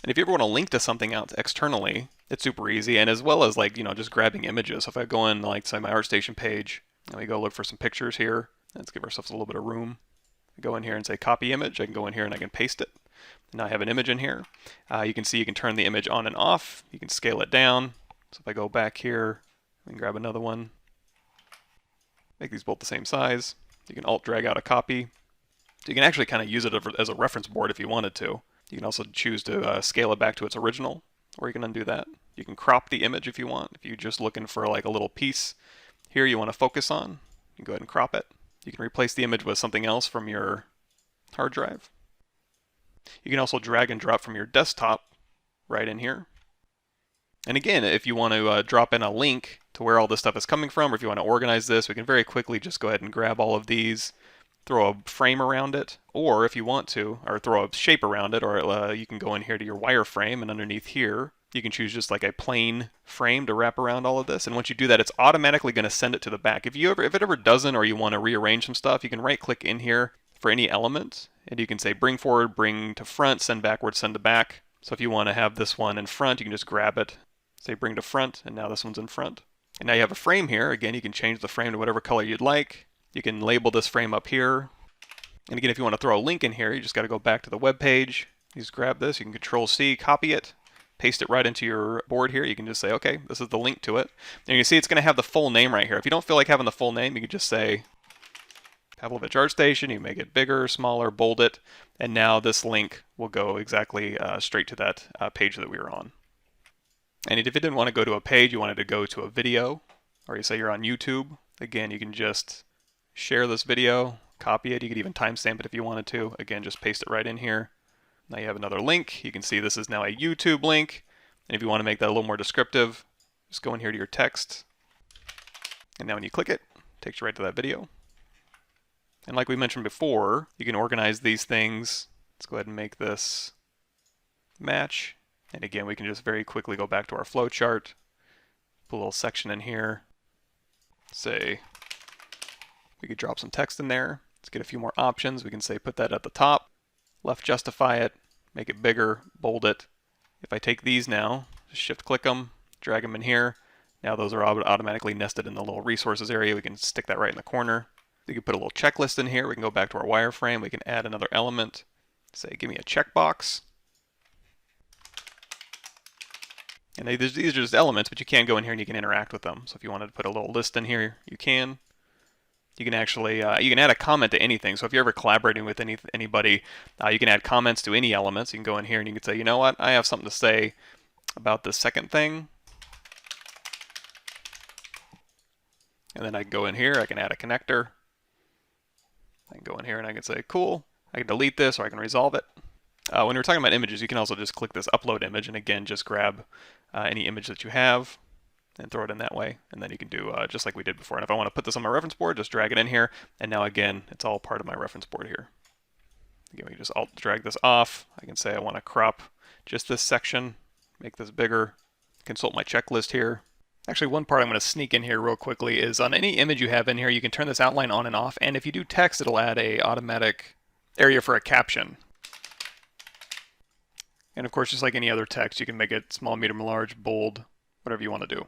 And if you ever want to link to something out externally, it's super easy. And as well as like, just grabbing images. So if I go in like say my ArtStation page, and we go look for some pictures here, let's give ourselves a little bit of room. I go in here and say copy image. I can go in here and I can paste it. Now I have an image in here. You can see you can turn the image on and off. You can scale it down. So if I go back here and grab another one, make these both the same size. You can alt drag out a copy. So you can actually kind of use it as a reference board if you wanted to. You can also choose to scale it back to its original, or you can undo that. You can crop the image if you want. If you're just looking for like a little piece here you want to focus on, you can go ahead and crop it. You can replace the image with something else from your hard drive. You can also drag and drop from your desktop right in here. And again, if you want to drop in a link to where all this stuff is coming from, or if you want to organize this, we can very quickly just go ahead and grab all of these, throw a frame around it, or if you want to, or throw a shape around it, or you can go in here to your wireframe, and underneath here, you can choose just like a plain frame to wrap around all of this. And once you do that, it's automatically going to send it to the back. If it ever doesn't, or you want to rearrange some stuff, you can right click in here for any element, and you can say bring forward, bring to front, send backwards, send to back. So if you want to have this one in front, you can just grab it, say bring to front, and now this one's in front. And now you have a frame here. Again, you can change the frame to whatever color you'd like. You can label this frame up here. And again, if you want to throw a link in here, you just got to go back to the web page. You just grab this, you can Control C, copy it, paste it right into your board here. You can just say, okay, this is the link to it. And you can see it's going to have the full name right here. If you don't feel like having the full name, you can just say Pavlovich ArtStation. You make it bigger, smaller, bold it, and now this link will go exactly straight to that page that we were on. And if you didn't want to go to a page, you wanted to go to a video, or you say you're on YouTube, again, you can just share this video, copy it. You could even timestamp it if you wanted to. Again, just paste it right in here. Now you have another link. You can see this is now a YouTube link. And if you want to make that a little more descriptive, just go in here to your text. And now when you click it, it takes you right to that video. And like we mentioned before, you can organize these things. Let's go ahead and make this match. And again, we can just very quickly go back to our flow chart, put a little section in here, say we could drop some text in there. Let's get a few more options. We can say put that at the top, left justify it, make it bigger, bold it. If I take these now, just shift click them, drag them in here. Now those are automatically nested in the little resources area. We can stick that right in the corner. We can put a little checklist in here. We can go back to our wireframe. We can add another element. Say give me a checkbox. And these are just elements, but you can go in here and you can interact with them. So if you wanted to put a little list in here, you can. You can actually you can add a comment to anything. So if you're ever collaborating with anybody, you can add comments to any elements. You can go in here and you can say, you know what, I have something to say about the second thing. And then I can go in here, I can add a connector. I can go in here and I can say, cool. I can delete this or I can resolve it. When we're talking about images, you can also just click this upload image and again, just grab any image that you have and throw it in that way. And then you can do just like we did before. And if I want to put this on my reference board, just drag it in here. And now again, it's all part of my reference board here. Again, we can just alt drag this off. I can say I want to crop just this section, make this bigger, consult my checklist here. Actually, one part I'm going to sneak in here real quickly is on any image you have in here, you can turn this outline on and off. And if you do text, it'll add a automatic area for a caption. And of course, just like any other text, you can make it small, medium, large, bold, whatever you want to do.